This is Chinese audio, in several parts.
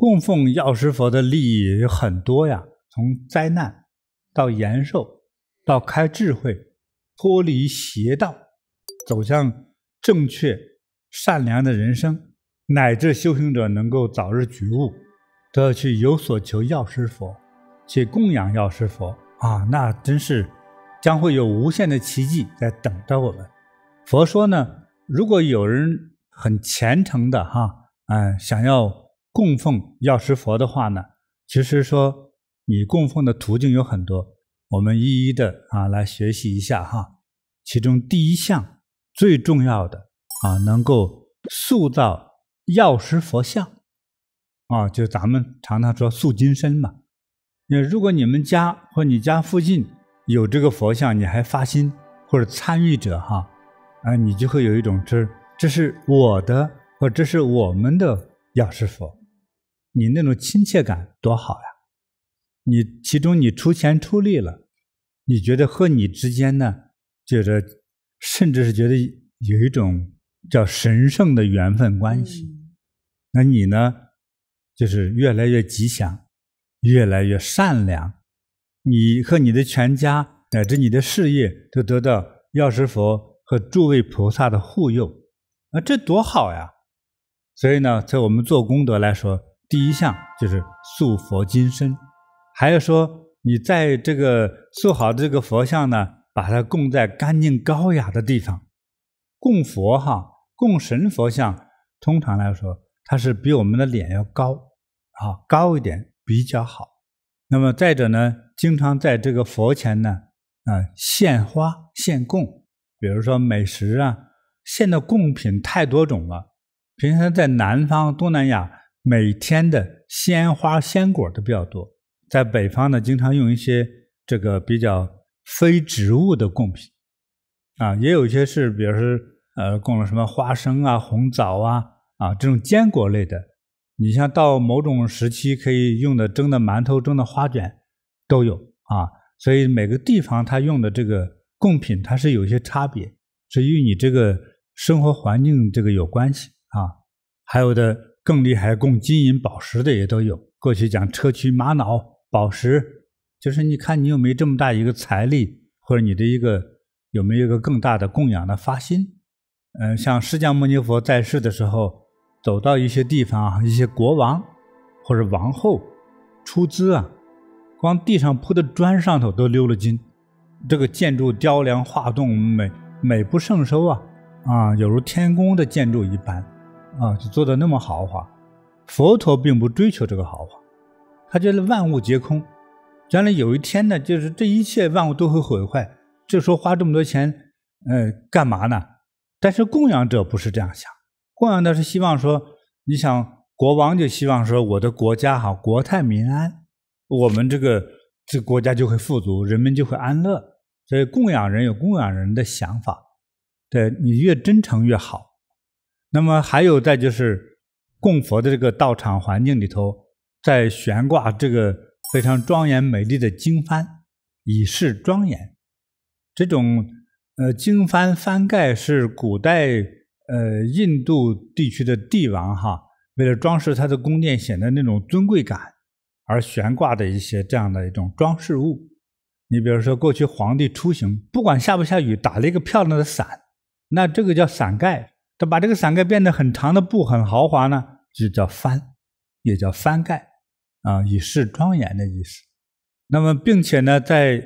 供奉药师佛的利益有很多呀，从灾难到延寿，到开智慧，脱离邪道，走向正确善良的人生，乃至修行者能够早日觉悟，都要去有所求药师佛，去供养药师佛啊，那真是将会有无限的奇迹在等着我们。佛说呢，如果有人很虔诚的想要供奉药师佛的话呢，其实说你供奉的途径有很多，我们一一的来学习一下其中第一项最重要的能够塑造药师佛像就咱们常常说塑金身嘛。如果你们家或你家附近有这个佛像，你还发心或者参与者你就会有一种这是我的或这是我们的药师佛，你那种亲切感多好呀！其中你出钱出力了，你觉得和你之间呢，觉得甚至是觉得有一种叫神圣的缘分关系，那你呢，就是越来越吉祥，越来越善良，你和你的全家乃至你的事业都得到药师佛和诸位菩萨的护佑，这多好呀！所以呢，在我们做功德来说，第一项就是塑佛金身，还有说你在这个塑好的这个佛像呢，把它供在干净高雅的地方。供佛供神佛像，通常来说它是比我们的脸要高一点比较好。那么再者呢，经常在这个佛前呢献花献供，比如说美食献的供品太多种了。平常在南方东南亚每天的鲜花鲜果都比较多，在北方呢经常用一些这个比较非植物的供品也有一些是比如说供了什么花生红枣这种坚果类的，你像到某种时期可以用的蒸的馒头蒸的花卷都有所以每个地方它用的这个供品它是有些差别，是与你这个生活环境这个有关系还有的更厉害，供金银宝石的也都有。过去讲砗磲玛瑙宝石，就是你看你有没有这么大一个财力，或者你的有没有一个更大的供养的发心。像释迦牟尼佛在世的时候，走到一些地方一些国王或者王后出资光地上铺的砖上头都溜了金，这个建筑雕梁画栋美不胜收有如天宫的建筑一般就做得那么豪华。佛陀并不追求这个豪华，他觉得万物皆空，将来有一天呢，就是这一切万物都会毁坏，这时候花这么多钱干嘛呢？但是供养者不是这样想，供养者是希望说，你想国王就希望说我的国家国泰民安，我们这个国家就会富足，人们就会安乐。所以供养人有供养人的想法，对，你越真诚越好。那么还有再就是供佛的这个道场环境里头，在悬挂这个非常庄严美丽的经幡，以示庄严。这种经幡幡盖是古代印度地区的帝王为了装饰他的宫殿显得那种尊贵感而悬挂的一些这样的一种装饰物。你比如说过去皇帝出行，不管下不下雨，打了一个漂亮的伞，那这个叫伞盖，他把这个伞盖变得很长的布很豪华呢，就叫幡，也叫幡盖以示庄严的意思。那么并且呢，在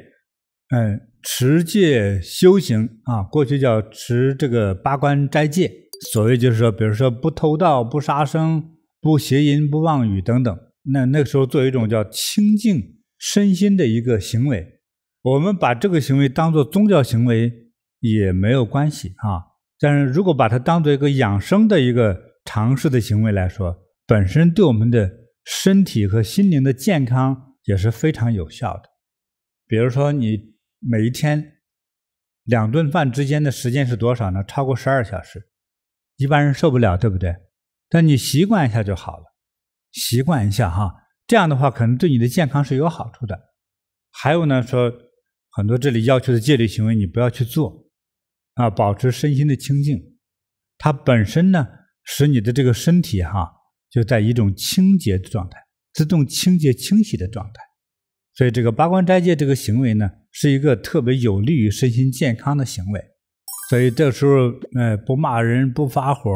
持戒修行过去叫持这个八关斋戒，所谓就是说比如说不偷盗不杀生不邪淫不妄语等等，那个时候做一种叫清净身心的一个行为。我们把这个行为当作宗教行为也没有关系但是如果把它当作一个养生的一个尝试的行为来说，本身对我们的身体和心灵的健康也是非常有效的。比如说你每一天2顿饭之间的时间是多少呢？超过12小时，一般人受不了，对不对？但你习惯一下就好了，习惯一下这样的话可能对你的健康是有好处的。还有呢，说很多这里要求的戒律行为你不要去做保持身心的清净，它本身呢使你的这个身体就在一种清洁的状态，自动清洁清洗的状态。所以这个八关斋戒这个行为呢，是一个特别有利于身心健康的行为。所以这时候不骂人，不发火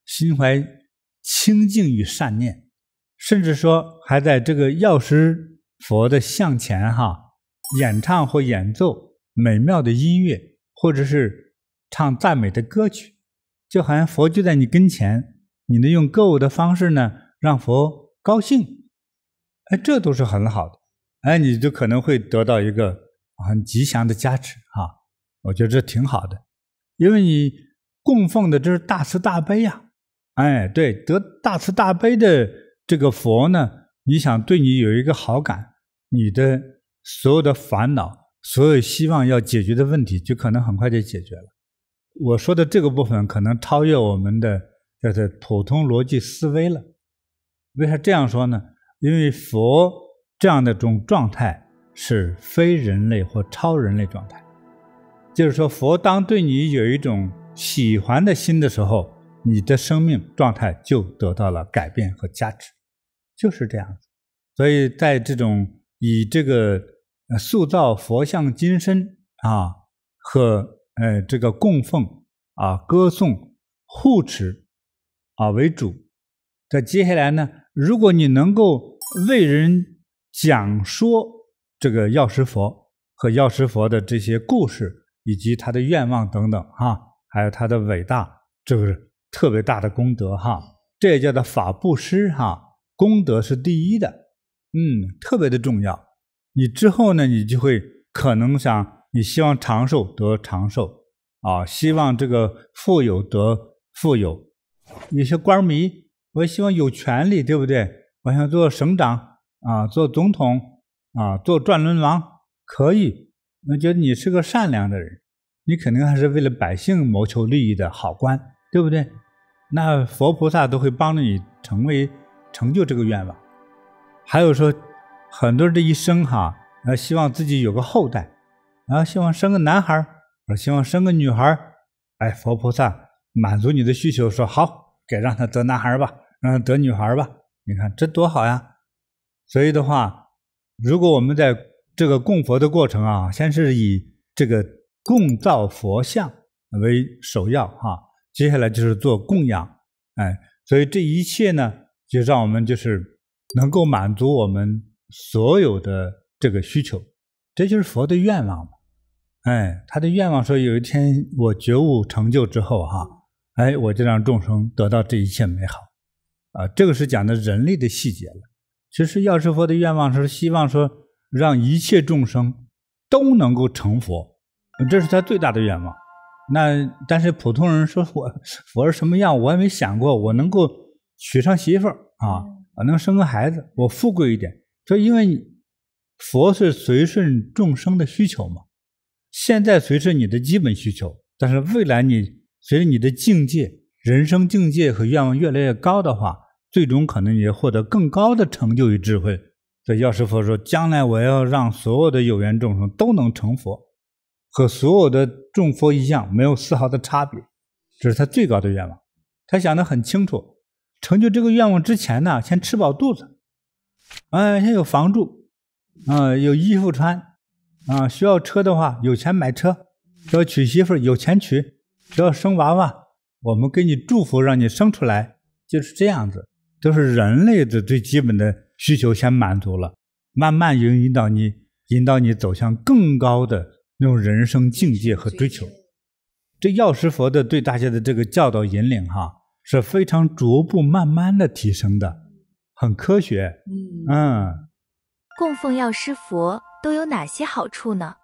心怀清净与善念，甚至说还在这个药师佛的像前演唱或演奏美妙的音乐，或者是唱赞美的歌曲，就好像佛就在你跟前，你能用歌舞的方式呢让佛高兴，这都是很好的，你就可能会得到一个很吉祥的加持我觉得这挺好的，因为你供奉的这是大慈大悲呀，对，得大慈大悲的这个佛呢，你想对你有一个好感，你的所有的烦恼，所有希望要解决的问题，就可能很快就解决了。我说的这个部分可能超越我们的普通逻辑思维了。为啥这样说呢？因为佛这样的种状态是非人类或超人类状态，就是说佛当对你有一种喜欢的心的时候，你的生命状态就得到了改变和加持，就是这样子。所以在这种以这个塑造佛像金身和这个供奉歌颂护持为主。在接下来呢，如果你能够为人讲说这个药师佛和药师佛的这些故事，以及他的愿望等等还有他的伟大，这个特别大的功德这也叫做法布施功德是第一的，特别的重要。你之后呢，你就会可能想，你希望长寿得长寿希望这个富有得富有。有些官迷，我希望有权利，对不对？我想做省长做总统做转轮王，可以。我觉得你是个善良的人，你肯定还是为了百姓谋求利益的好官，对不对？那佛菩萨都会帮助你成就这个愿望。还有说很多人这一生希望自己有个后代，希望生个男孩，希望生个女孩，佛菩萨满足你的需求，说好，该让他得男孩吧，让他得女孩吧，你看这多好呀。所以的话，如果我们在这个供佛的过程先是以这个供造佛像为首要接下来就是做供养，所以这一切呢，就让我们就是能够满足我们所有的这个需求，这就是佛的愿望嘛。他的愿望说有一天我觉悟成就之后我就让众生得到这一切美好这个是讲的人类的细节了。其实药师佛的愿望是希望说让一切众生都能够成佛，这是他最大的愿望。但是普通人说佛是什么样，我也没想过，我能够娶上媳妇我能生个孩子，我富贵一点。所以因为佛是随顺众生的需求嘛，现在随着你的基本需求，但是未来你随着你的境界，人生境界和愿望越来越高的话，最终可能也获得更高的成就与智慧。所以药师佛说，将来我要让所有的有缘众生都能成佛，和所有的众佛一样，没有丝毫的差别，这是他最高的愿望。他想得很清楚，成就这个愿望之前呢，先吃饱肚子，先有房住，有衣服穿，需要车的话有钱买车，需要娶媳妇有钱娶，需要生娃娃我们给你祝福让你生出来，就是这样子，都是人类的最基本的需求先满足了，慢慢引导你走向更高的那种人生境界和追求。这药师佛的对大家的这个教导引领是非常逐步慢慢的提升的，很科学。供奉药师佛都有哪些好处呢？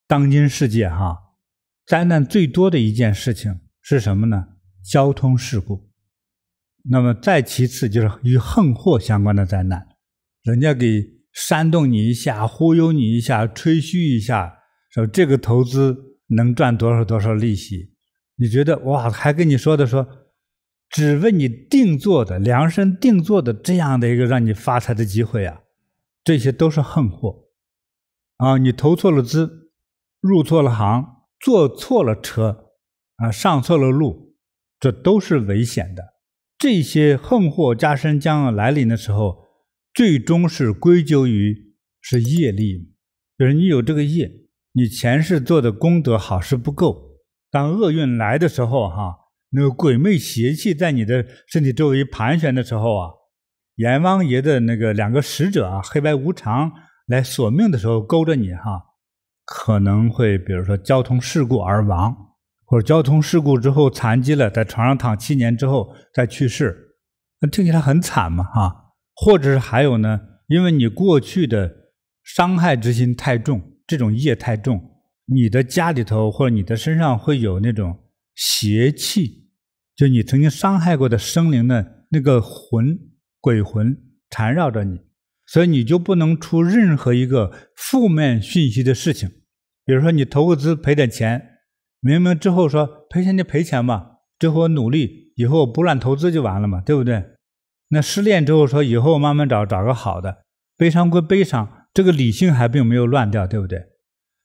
当今世界灾难最多的一件事情是什么呢？交通事故。那么再其次就是与横祸相关的灾难，人家给煽动你一下，忽悠你一下，吹嘘一下，说这个投资能赚多少多少利息，你觉得哇，还跟你说只为你定做的量身定做的这样的一个让你发财的机会这些都是横祸你投错了资，入错了行，坐错了车上错了路，这都是危险的。这些横祸加身将要来临的时候，最终是归咎于是业力，就是你有这个业，你前世做的功德好事不够，当厄运来的时候那个鬼魅邪气在你的身体周围盘旋的时候阎王爷的那个2个使者黑白无常来索命的时候勾着你可能会比如说交通事故而亡，或者交通事故之后残疾了，在床上躺7年之后再去世，那听起来很惨嘛或者是还有呢，因为你过去的伤害之心太重，这种业太重，你的家里头或者你的身上会有那种邪气，就你曾经伤害过的生灵的那个鬼魂缠绕着你，所以你就不能出任何一个负面讯息的事情。比如说你投个资赔点钱，明明之后说赔钱就赔钱吧，之后努力，以后不乱投资就完了嘛，对不对？那失恋之后说以后慢慢找个好的，悲伤归悲伤，这个理性还并没有乱掉，对不对？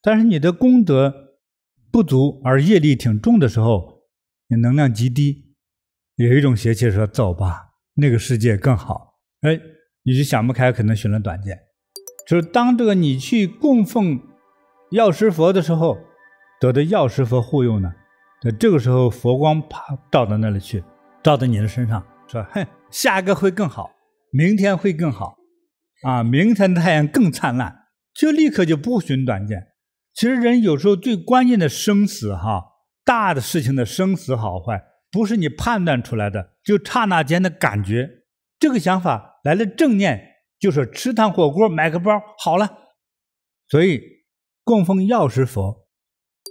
但是你的功德不足而业力挺重的时候，你能量极低，有一种邪气说走吧，那个世界更好，你就想不开，可能寻了短见。就是当这个你去供奉药师佛的时候，得的药师佛护佑呢，在这个时候佛光啪照到那里去，照到你的身上，说下一个会更好，明天会更好明天的太阳更灿烂，就立刻就不寻短见。其实人有时候最关键的生死大的事情的生死好坏，不是你判断出来的，就刹那间的感觉。这个想法来了正念，就是吃趟火锅买个包好了。所以供奉药师佛，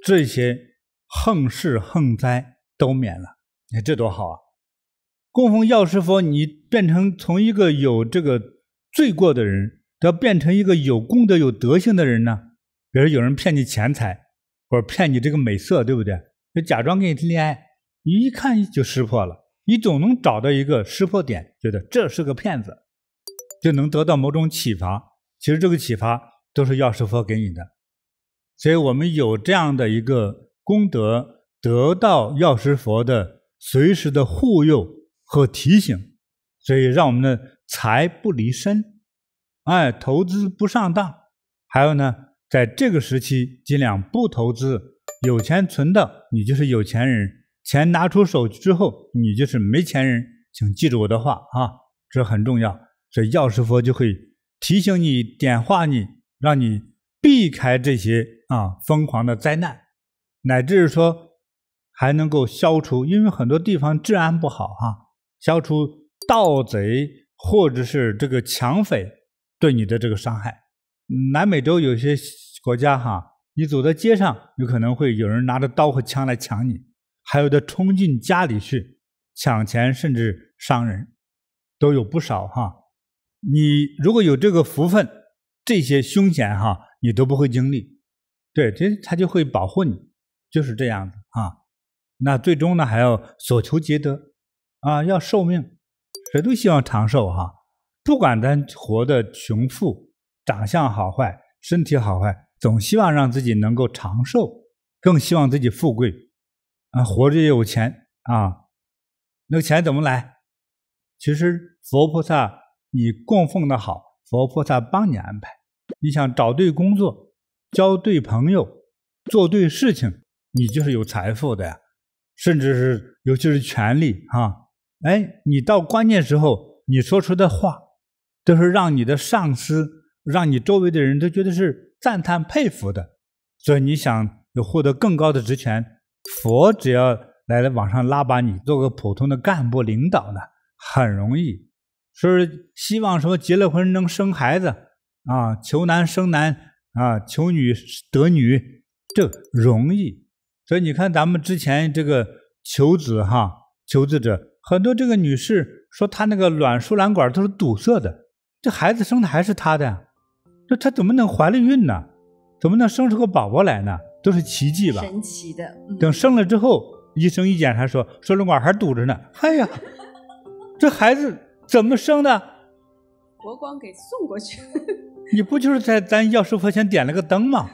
这些横事横灾都免了，这多好供奉药师佛，你变成从一个有这个罪过的人，要变成一个有功德有德性的人呢。比如有人骗你钱财，或者骗你这个美色，对不对？就假装跟你恋爱，你一看就识破了，你总能找到一个识破点，觉得这是个骗子，就能得到某种启发。其实这个启发都是药师佛给你的，所以我们有这样的一个功德，得到药师佛的随时的护佑和提醒，所以让我们的财不离身，投资不上当。还有呢，在这个时期尽量不投资，有钱存的你就是有钱人，钱拿出手之后你就是没钱人，请记住我的话这很重要。所以药师佛就会提醒你，点化你，让你避开这些疯狂的灾难，乃至是说还能够消除，因为很多地方治安不好消除盗贼或者是这个抢匪对你的这个伤害。南美洲有些国家你走在街上有可能会有人拿着刀和枪来抢你，还有的冲进家里去抢钱甚至伤人，都有不少你如果有这个福分，这些凶险你都不会经历，对，他就会保护你，就是这样子那最终呢还要所求皆得要寿命，谁都希望长寿不管咱活得穷富，长相好坏，身体好坏，总希望让自己能够长寿，更希望自己富贵活着也有钱那个钱怎么来？其实佛菩萨你供奉的好，佛菩萨帮你安排。你想找对工作，交对朋友，做对事情，你就是有财富的呀，甚至是尤其是权力你到关键时候你说出的话都是让你的上司，让你周围的人都觉得是赞叹佩服的。所以你想有获得更高的职权，佛只要来往上拉把你做个普通的干部领导呢，很容易。说是希望什么结了婚能生孩子求男生男求女得女，这容易。所以你看咱们之前这个求子求子者，很多这个女士说她那个输卵管都是堵塞的，这孩子生的还是她的呀，这她怎么能怀了孕呢？怎么能生出个宝宝来呢？都是奇迹吧，神奇的等生了之后，医生一检查说输卵管还堵着呢，这孩子怎么生的？佛光给送过去你不就是在咱药师佛前点了个灯吗？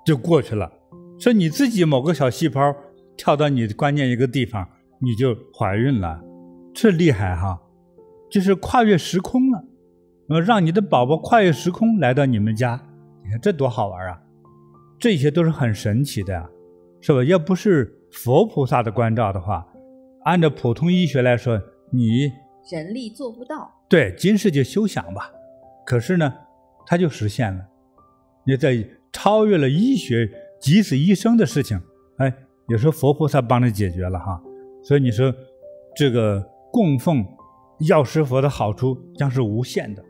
就过去了。说你自己某个小细胞跳到你关键一个地方，你就怀孕了，这厉害哈，就是跨越时空了，让你的宝宝跨越时空来到你们家，你看这多好玩啊！这些都是很神奇的呀，是吧？要不是佛菩萨的关照的话，按照普通医学来说，你人力做不到。对，今世就休想吧。可是呢，它就实现了，你在超越了医学急死医生的事情，哎，有时候佛菩萨帮你解决了哈。所以你说这个供奉药师佛的好处将是无限的。